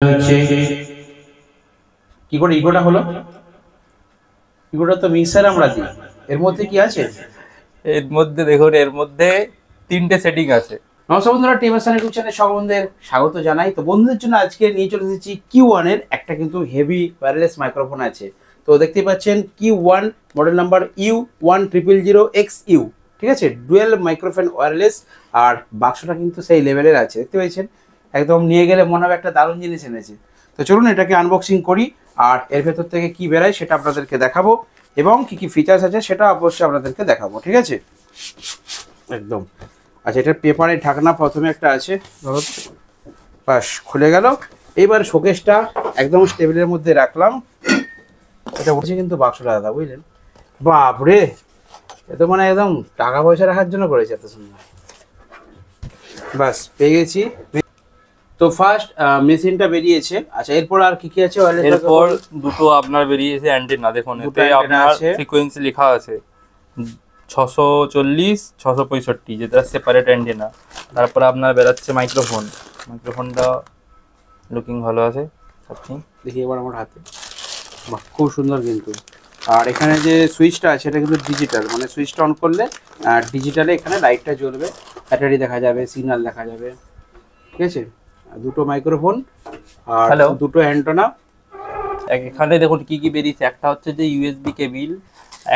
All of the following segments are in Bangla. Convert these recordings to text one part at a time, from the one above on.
হচ্ছে কি করে ইগোটা হলো? ইগোটা তো মিক্সার আমরা দিই, এর মধ্যে কি আছে? এর মধ্যে দেখুন, এর মধ্যে তিনটে সেটিং আছে। নমস্কার বন্ধুরা, টিএমএসএন ইউটিউব চ্যানেলে সকল বন্ধুদের স্বাগত জানাই। তো বন্ধুদের জন্য আজকে নিয়ে চলে এসেছি Q1 এর একটা কিন্তু হেভি ওয়্যারলেস মাইক্রোফোন আছে। তো দেখতে পাচ্ছেন Q1 মডেল নাম্বার U1000XU, ঠিক আছে, ডুয়েল মাইক্রোফোন ওয়্যারলেস। আর বাক্সটা কিন্তু সেই লেভেলের আছে, দেখতে পাচ্ছেন, একদম নিয়ে গেলে মনে হবে একটা দারুণ জিনিস এনেছে। তো চলুন এটাকে আনবক্সিং করি, আর এর ভেতর থেকে কি বেরোয় সেটা আপনাদেরকে দেখাবো, এবং কি কি ফিচার্স আছে সেটা অবশ্যই আপনাদেরকে দেখাবো, ঠিক আছে? একদম। আচ্ছা, এটার পেপারে ঢাকনা প্রথমে একটা আছে, ধরো, বাস খুলে গেল। এইবার শোকেসটা একদম টেবিলের মধ্যে রাখলাম। এটা বলছে কিন্তু বাক্সটা দাদা, বুঝলেন? বাপরে, এ তো মানে একদম টাকা পয়সা রাখার জন্য করেছে, এত সুন্দর। বাস পেয়ে গেছি। তো ফার্স্ট মেশিনটা বেরিয়েছে। আচ্ছা, এরপর আর কি কি আছে? এরপর দুটো আপনার বেরিয়েছে অ্যান্টেনা। দেখুন, এতে আপনার ফ্রিকোয়েন্সি লেখা আছে 640 665, যেটা সেপারেট অ্যান্টেনা। তারপর আপনার বেরাচ্ছে মাইক্রোফোন। মাইক্রোফোনটা লুকিং ভালো আছে, আপনি দেখি এবার আমার হাতে। বাহ, খুব সুন্দর কিন্তু। আর এখানে যে সুইচটা আছে এটা কিন্তু ডিজিটাল, মানে সুইচটা অন করলে ডিজিটালে এখানে লাইটটা জ্বলবে, ব্যাটারি দেখা যাবে, সিগন্যাল দেখা যাবে, ঠিক আছে? দুটো মাইক্রোফোন আর দুটো অ্যান্টেনা। এখানে দেখুন কি কি বেরিয়েছে। একটা হচ্ছে যে ইউএসবি কেবিল,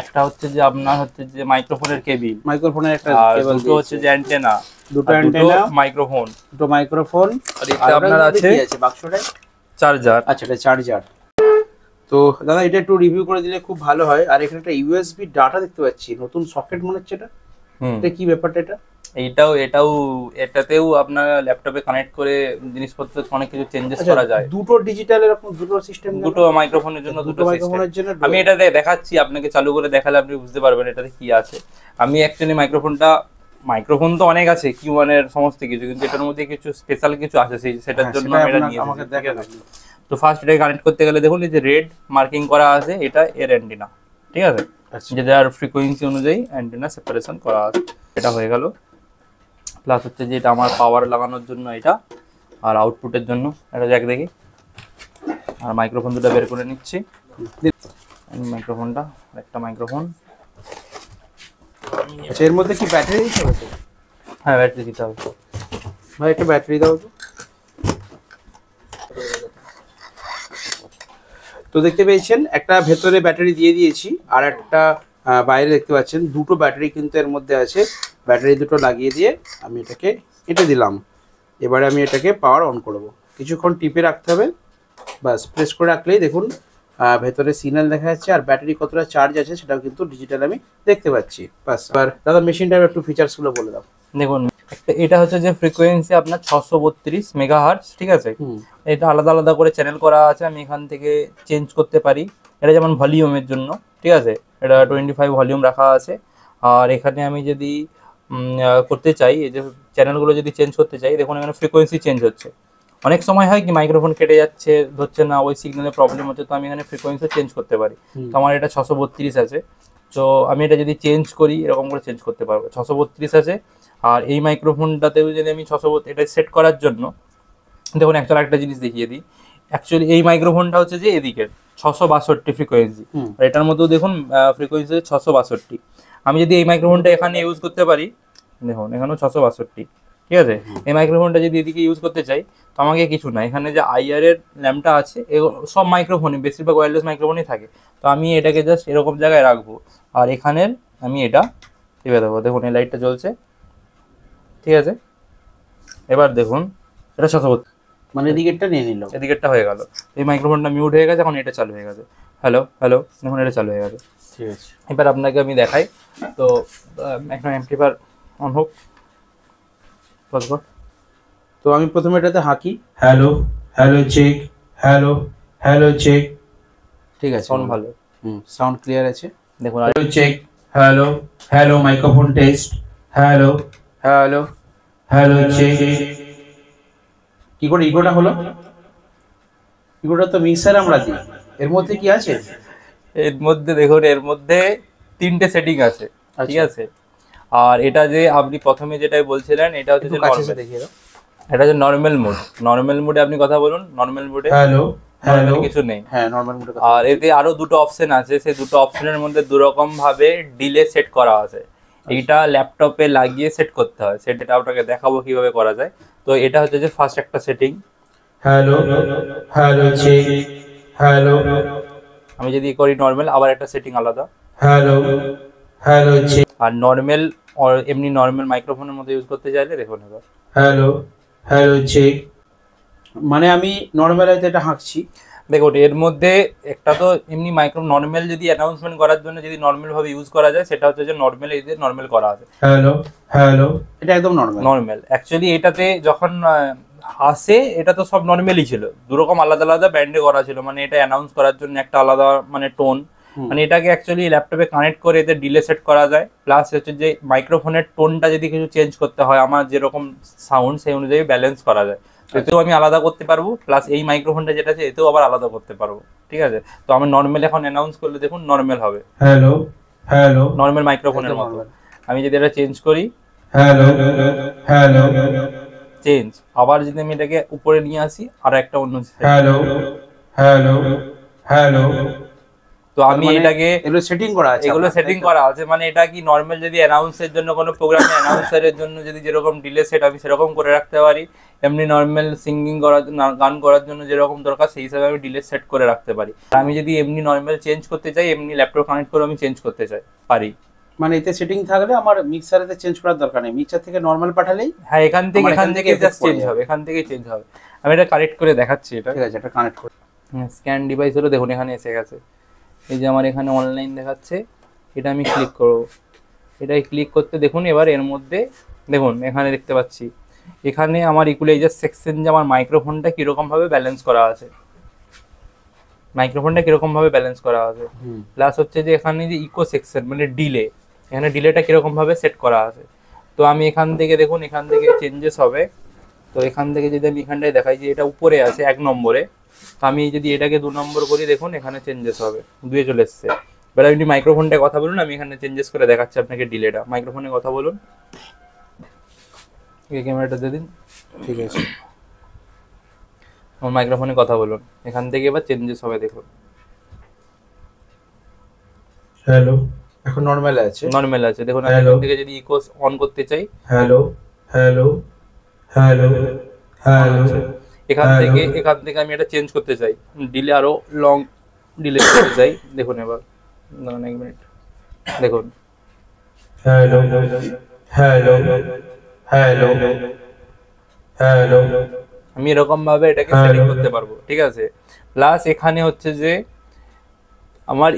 একটা হচ্ছে যে আপনার হচ্ছে যে মাইক্রোফোনের কেবিল, মাইক্রোফোনের একটা কেবল, দুটো হচ্ছে যে অ্যান্টেনা, দুটো অ্যান্টেনা, মাইক্রোফোন, দুটো মাইক্রোফোন। আর এটা আপনার আছে বাক্সটায় চার্জার। আচ্ছা, এটা চার্জার। তো দাদা এটা একটু রিভিউ করে দিলে খুব ভালো হয়। আর এখানে একটা ইউএসবি ডাটা দেখতে পাচ্ছি, নতুন সকেট মনে হচ্ছে এটা। এটা কি ব্যাপারটা? এটা এটাতেও আপনার ল্যাপটপে কানেক্ট করে জিনিসপত্র অনেক কিছু চেঞ্জেস করা যায়। দুটো ডিজিটাল এরকম দুটো সিস্টেম, দুটো মাইক্রোফোনের জন্য দুটো মাইক্রোফোনের জন্য। আমি এটাতে দেখাচ্ছি আপনাকে, চালু করে দেখালে আপনি বুঝতে পারবেন এটাতে কি আছে। আমি অ্যাকচুয়ালি মাইক্রোফোন তো অনেক আছে Q1 এর সমস্ত কিছু, কিন্তু এটার মধ্যে কিছু স্পেশাল কিছু আছে, সেটার জন্য আমি এটা নিয়ে এসেছি। তো ফার্স্ট এটাকে কানেক্ট করতে গেলে দেখুন, এই যে রেড মার্কিং করা আছে, এটা এর অ্যান্টেনা, ঠিক আছে, যেটার ফ্রিকোয়েন্সি অনুযায়ী অ্যান্টেনা সেপারেশন করা আছে। এটা হয়ে গেল। প্লাস হচ্ছে যে এটা আমার পাওয়ার লাগানোর জন্য এটা, আর আউটপুটের জন্য এটা জ্যাক দেখি। আর মাইক্রোফোন দুটো বের করে নিচ্ছি। মাইক্রোফোনটা, একটা মাইক্রোফোন। আচ্ছা, এর মধ্যে কি ব্যাটারি দিতে হবে? হ্যাঁ, ব্যাটারি দিতে হবে। ভাই একটা ব্যাটারি দাও তো। তো দেখতে পেয়েছেন একটা ভেতরে ব্যাটারি দিয়ে দিয়েছি, আর একটা বাইরে দেখতে পাচ্ছেন দুটো ব্যাটারি কিন্তু এর মধ্যে আছে। ব্যাটারি দুটো লাগিয়ে দিয়ে আমি এটাকে এটা দিলাম। এবারে আমি এটাকে পাওয়ার অন করব। কিছুক্ষণ টিপে রাখতে হবে, বাস প্রেস করে রাখলেই দেখুন ভেতরে সিগন্যাল দেখা যাচ্ছে, আর ব্যাটারি কতটা চার্জ আছে সেটাও কিন্তু ডিজিটাল আমি দেখতে পাচ্ছি। বাস, আর দাদা মেশিনটার একটু ফিচার্সগুলো বলে দাও। দেখুন, এটা হচ্ছে যে ফ্রিকোয়েন্সি আপনার 632 মেগাহার্টজ, ঠিক আছে। এটা আলাদা আলাদা করে চ্যানেল করা আছে, আমি এখান থেকে চেঞ্জ করতে পারি। এটা যেমন ভলিউমের জন্য, ঠিক আছে, এটা 25 ভলিউম রাখা আছে। আর এখানে আমি যদি করতে চাই, এই যে চ্যানেলগুলো যদি চেঞ্জ করতে চাই, দেখুন এখানে ফ্রিকোয়েন্সি চেঞ্জ হচ্ছে। অনেক সময় হয় কি মাইক্রোফোন কেটে যাচ্ছে, ধরছে না, ওই সিগন্যালের প্রবলেম হচ্ছে, তো আমি এখানে ফ্রিকোয়েন্সি চেঞ্জ করতে পারি। তো আমার এটা 632 আছে, তো আমি এটা যদি চেঞ্জ করি এরকম করে চেঞ্জ করতে পারবো। 632 আছে। আর এই মাইক্রোফোনটাতেও যদি আমি 632 এটা সেট করার জন্য, দেখুন অ্যাকচুয়ালি একটা জিনিস দেখিয়ে দিই। অ্যাকচুয়ালি এই মাইক্রোফোনটা হচ্ছে যে এদিকের 662 ফ্রিকোয়েন্সি, আর এটার মধ্যেও দেখুন ফ্রিকোয়েন্সি 662। আমি যদি এই মাইক্রোফোনটা এখানে ইউজ করতে পারি, দেখুন এখানেও 662, ঠিক আছে। এই মাইক্রোফোনটা যদি এদিকে ইউজ করতে চাই, তো আমাকে কিছু না, এখানে যে IR এর ল্যাম্পটা আছে, সব মাইক্রোফোনে বেশিরভাগ ওয়্যারলেস মাইক্রোফোনই থাকে। তো আমি এটাকে জাস্ট এরকম জায়গায় রাখবো, আর এখানের আমি এটা টিপে দেবো। দেখুন এই লাইটটা জ্বলছে, ঠিক আছে। এবার দেখুন এটা 632, মানে এদিকেরটা নিয়ে নিল, এদিকেরটা হয়ে গেল। এই মাইক্রোফোনটা মিউট হয়ে গেছে, এখন এটা চালু হয়ে গেছে। হ্যালো হ্যালো, দেখুন এটা চালু হয়ে গেছে, ঠিক আছে। এবার আপনাকে আমি দেখাই। তো একটা অ্যাম্পলিফায়ার অন হোক। তো আমি প্রথমে এটাতে হাঁকি, hello hello check, hello hello check, ঠিক আছে, সাউন্ড ভালো, সাউন্ড ক্লিয়ার আছে। দেখুন hello check, hello hello microphone test, hello hello hello check. কি করে ইগোটা হলো? ইগোটা তো মিক্সার আমরা দিই, এর মধ্যে কি আছে? এর মধ্যে দেখুন, এর মধ্যে তিনটে সেটিং আছে, ঠিক আছে। আর এটা যে আপনি প্রথমে যেটাই বলছিলেন, এটা হচ্ছে যে কাছে দেখিয়ে দাও। এটা হচ্ছে নর্মাল মোড। নর্মাল মোডে আপনি কথা বলুন, নর্মাল মোডে হ্যালো হ্যালো কিছু নেই। হ্যাঁ নরমাল মোডে আর এতে আরো দুটো অপশন আছে, সেই দুটো অপশনের মধ্যে দু রকম ভাবে ডিলে সেট করা আছে। এইটা ল্যাপটপে লাগিয়ে সেট করতে হয়, সেটা আপনাকে দেখাবো কিভাবে করা যায়। তো এটা হচ্ছে যে ফার্স্ট একটা setting. Hello hello check hello, আমি যদি করি নর্মাল, আবার একটা সেটিং আলাদা। হ্যালো হ্যালো চেক, আর নর্মাল এমনি নর্মাল মাইক্রোফোনের মধ্যে ইউজ করতে চাইলে দেখুন এবার হ্যালো হ্যালো চেক, মানে আমি নর্মাল হয়তো এটা হাঁকছি। দেখুন এর মধ্যে একটা তো এমনি নর্মাল যদি অ্যানাউন্সমেন্ট করার জন্য যদি নর্মাল ভাবে ইউজ করা যায়, সেটা হচ্ছে যে নর্মাল এদের নর্মাল করা আছে। হ্যালো হ্যালো, এটা একদম নর্মাল। নর্মাল অ্যাকচুয়ালি এটাতে যখন আসে, এটা তো সব নর্মালই ছিল, দুরকম আলাদা আলাদা ব্যান্ডে করা ছিল, মানে এটা অ্যানাউন্স করার জন্য একটা আলাদা মানে টোন, মানে এটাকে অ্যাকচুয়ালি ল্যাপটপে কানেক্ট করে এতে ডিলে সেট করা যায়। প্লাস হচ্ছে যে মাইক্রোফোনের টোনটা যদি কিছু চেঞ্জ করতে হয়, আমার যেরকম সাউন্ড সেই অনুযায়ী ব্যালেন্স করা যায়, এতেও আমি আলাদা করতে পারবো। প্লাস এই মাইক্রোফোনটা যেটা আছে এতেও আবার আলাদা করতে পারবো, ঠিক আছে। তো আমি নর্মাল এখন অ্যানাউন্স করলে দেখুন নর্মাল হবে, হ্যালো হ্যালো, নর্মাল মাইক্রোফোনের মতো। আমি যদি এটা চেঞ্জ করি, হ্যালো হ্যালো চেঞ্জ, আবার যদি আমি এটাকে উপরে নিয়ে আসি আর একটা অন্য, হ্যালো হ্যালো হ্যালো, তো আমি এটাকে এগুলো সেটিং করা আছে, এগুলো সেটিং করা আছে। মানে এটা কি নর্মাল যদি অ্যানাউন্সের জন্য কোনো প্রোগ্রামে অ্যানাউন্সারের জন্য যদি যেরকম ডিলে সেট আমি সেরকম করে রাখতে পারি, এমনি নর্মাল সিঙ্গিং করার জন্য, গান করার জন্য যেরকম দরকার সেই হিসাবে আমি ডিলে সেট করে রাখতে পারি। আর আমি যদি এমনি নর্মাল চেঞ্জ করতে চাই, এমনি ল্যাপটপ কানেক্ট করে আমি চেঞ্জ করতে চাই পারি। মানে এতে সেটিং থাকলে আমার মিক্সারেতে চেঞ্জ করার দরকার নেই, মিক্সার থেকে নর্মাল পাঠালেই। হ্যাঁ, এখান থেকে জাস্ট চেঞ্জ হবে, এখান থেকেই চেঞ্জ হবে। আমি এটা কানেক্ট করে দেখাচ্ছি, এটা ঠিক আছে, এটা কানেক্ট করে। স্ক্যান ডিভাইস হলো, দেখুন এখানে এসে গেছে। এই যে আমার এখানে অনলাইন দেখাচ্ছে, এটা আমি ক্লিক করব। এটাই ক্লিক করতে দেখুন এবার এর মধ্যে দেখুন এখানে দেখতে পাচ্ছি, এখানে আমার ইকুয়ালাইজার সেকশন যে আমার মাইক্রোফোনটা কীরকমভাবে ব্যালেন্স করা আছে, মাইক্রোফোনটা কীরকমভাবে ব্যালেন্স করা আছে। প্লাস হচ্ছে যে এখানে যে ইকো সেকশন মানে ডিলে, এখানে ডিলেটা কীরকমভাবে সেট করা আছে। তো আমি এখান থেকে দেখুন, এখান থেকে চেঞ্জেস হবে। তো এখান থেকে যদি আমি এখানটায় দেখাই যে এটা উপরে আছে 1 নম্বরে, তো আমি যদি এটাকে 2 নম্বর করি, দেখুন এখানে চেঞ্জেস হবে, 2 চলে এসছে। এবার আপনি মাইক্রোফোনটায় কথা বলুন, আমি এখানে চেঞ্জেস করে দেখাচ্ছি আপনাকে ডিলেটা। মাইক্রোফোনে কথা বলুন, এই ক্যামেরাটা দিয়ে দিন, ঠিক আছে। আমার মাইক্রোফোনে কথা বলুন, এখান থেকে এবার চেঞ্জেস হবে দেখুন। হ্যালো, এখন নরমাল আছে, নরমাল আছে দেখুন। আমি এখান থেকে যদি ইকো অন করতে চাই, হ্যালো হ্যালো হ্যালো হ্যালো, এখান থেকে আমি এটা চেঞ্জ করতে চাই, ডিলে আরো লং ডিলে করতে চাই, দেখুন এবার দাঁড়ান 1 মিনিট, দেখুন হ্যালো হ্যালো হ্যালো হ্যালো, আমি এরকম ভাবে এটাকে সেটিং করতে পারবো, ঠিক আছে। প্লাস এখানে হচ্ছে যে আমার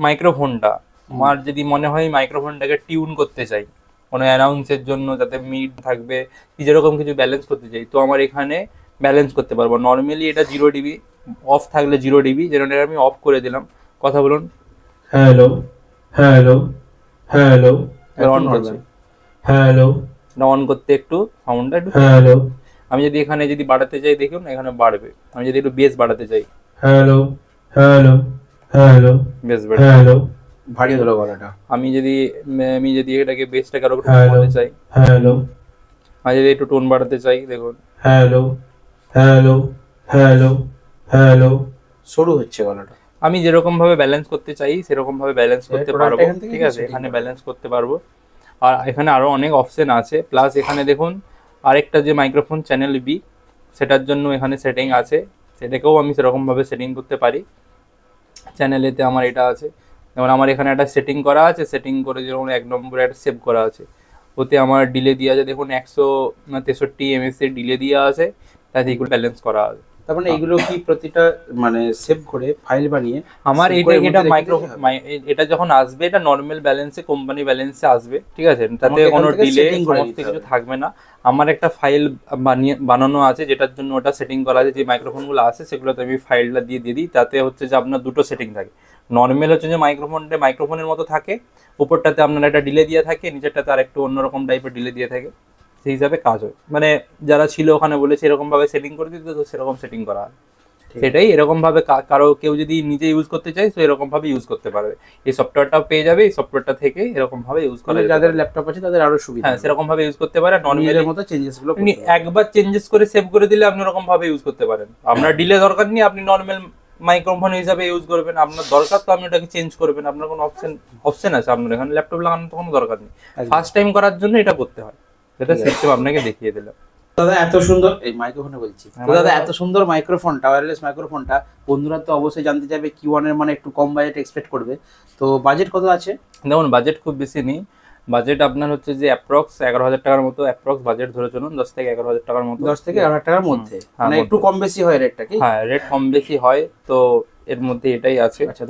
মাইক্রোফোনটা, আমার যদি মনে হয় মাইক্রোফোনটাকে টিউন করতে চাই কোনো অ্যানাউন্সের জন্য, যাতে মিড থাকবে কি যেরকম কিছু ব্যালেন্স করতে চাই, তো আমার এখানে ব্যালেন্স করতে পারবো। নর্মালি এটা 0 dB, অফ থাকলে 0 dB, যেটা আমি অফ করে দিলাম। কথা বলুন, হ্যালো হ্যালো হ্যালো, অন করছি, হ্যালো, না অন করতে একটু সাউন্ডটা একটু, হ্যালো, আমি যদি এখানে যদি বাড়াতে চাই দেখুন এখানে বাড়বে, আমি যদি একটু বেস বাড়াতে চাই, হ্যালো হ্যালো হ্যালো, বেস বাড়বে, হ্যালো, ভারী হলো গলাটা। আমি যদি এটাকে বেসটাকে আরো একটু বাড়াতে চাই, হ্যালো, আমি যদি একটু টোন বাড়াতে চাই দেখুন, হ্যালো হ্যালো হ্যালো হ্যালো, সরু হচ্ছে গলাটা। আমি যেরকম ভাবে ব্যালেন্স করতে চাই সেরকম ভাবে ব্যালেন্স করতে পারবো, ঠিক আছে, এখানে ব্যালেন্স করতে পারবো। আর এখানে আরো অনেক অপশন আছে। প্লাস এখানে দেখুন আরেকটা যে মাইক্রোফোন চ্যানেল বি, সেটার জন্য এখানে সেটিং আছে, সেটাকেও আমি সেরকম ভাবে সেটিং করতে পারি। চ্যানেলেতে আমার এটা আছে, যেমন আমার এখানে একটা সেটিং করা আছে, সেটিং করে যেমন 1 নম্বরে একটা সেভ করা আছে, ওতে আমার ডিলে দিয়ে আছে দেখুন 163 ms এর ডিলে দিয়ে আছে, তাতে এগুলো ব্যালেন্স করা আছে। তার মানে এগুলো কি প্রতিটা মানে সেভ করে ফাইল বানিয়ে আমার এটা এটা যখন আসবে, এটা নর্মাল ব্যালেন্সে, কোম্পানি ব্যালেন্সে আসবে, ঠিক আছে, তাতে কোনো ডিলে সমস্ত কিছু থাকবে না। আমার একটা ফাইল বানানো আছে, যেটার জন্য ওটা সেটিং করা আছে, যে মাইক্রোফোনগুলো আছে সেগুলোতে আমি ফাইলটা দিয়ে দিই, তাতে হচ্ছে যে আপনার দুটো সেটিং থাকে। নর্মাল হচ্ছে যে মাইক্রোফোনের মতো থাকে, উপরটাতে আপনার একটা ডিলে দিয়ে থাকে, নিচেরটাতে আর একটু অন্যরকম টাইপের ডিলে দিয়ে থাকে, সেই হিসাবে কাজ হয়। মানে যারা ছিল ওখানে বলেছে এরকম ভাবে সেটিং করে দিতে, তো সেরকম সেটিং করা হয়। সেটাই এরকম ভাবে কারো কেউ যদি নিজে ইউজ করতে চায় তো এরকম ভাবে ইউজ করতে পারবে। এই সফটওয়্যারটাও পেয়ে যাবে, এই সফটওয়্যারটা থেকে এরকম ভাবে ইউজ করা মানে যাদের ল্যাপটপ আছে তাদের আরো সুবিধা। হ্যাঁ, সেরকম ভাবে ইউজ করতে পারে। নর্মালের মতো চেঞ্জেস গুলো আপনি একবার চেঞ্জেস করে সেভ করে দিলে আপনি ওরকম ভাবে ইউজ করতে পারেন। আপনার ডিলে দরকার নেই, আপনি নর্মাল মাইক্রোফোন হিসাবে ইউজ করবেন। আপনার দরকার তো আপনি ওটাকে চেঞ্জ করবেন, আপনার কোনো অপশন আছে। আপনার এখানে ল্যাপটপ লাগানোর তো কোনো দরকার নেই, ফার্স্ট টাইম করার জন্য এটা করতে হয়। সেটা সিস্টেম আপনাকে দেখিয়ে দিলাম। দাদা এত সুন্দর এই মাইক্রোফোনে বলছি, দাদা এত সুন্দর মাইক্রোফোনটা, ওয়্যারলেস মাইক্রোফোনটা বন্ধুরা তো অবশ্যই জানতে চাইবে Q1 এর মানে একটু কম বাজেট এক্সপেক্ট করবে, তো বাজেট কত আছে? দেখুন বাজেট খুব বেশি নেই, বাজেট আপনার হচ্ছে যে অ্যাপ্রক্স 11,000 টাকার মতো অ্যাপ্রক্স বাজেট ধরে চলুন, 10 থেকে 11,000 টাকার মতো। 10 থেকে 11,000 টাকার মধ্যে, মানে একটু কম বেশি হয় রেটটা কি? হ্যাঁ রেট কম বেশি হয়, তো এর মধ্যে এটাই আছে। আচ্ছা।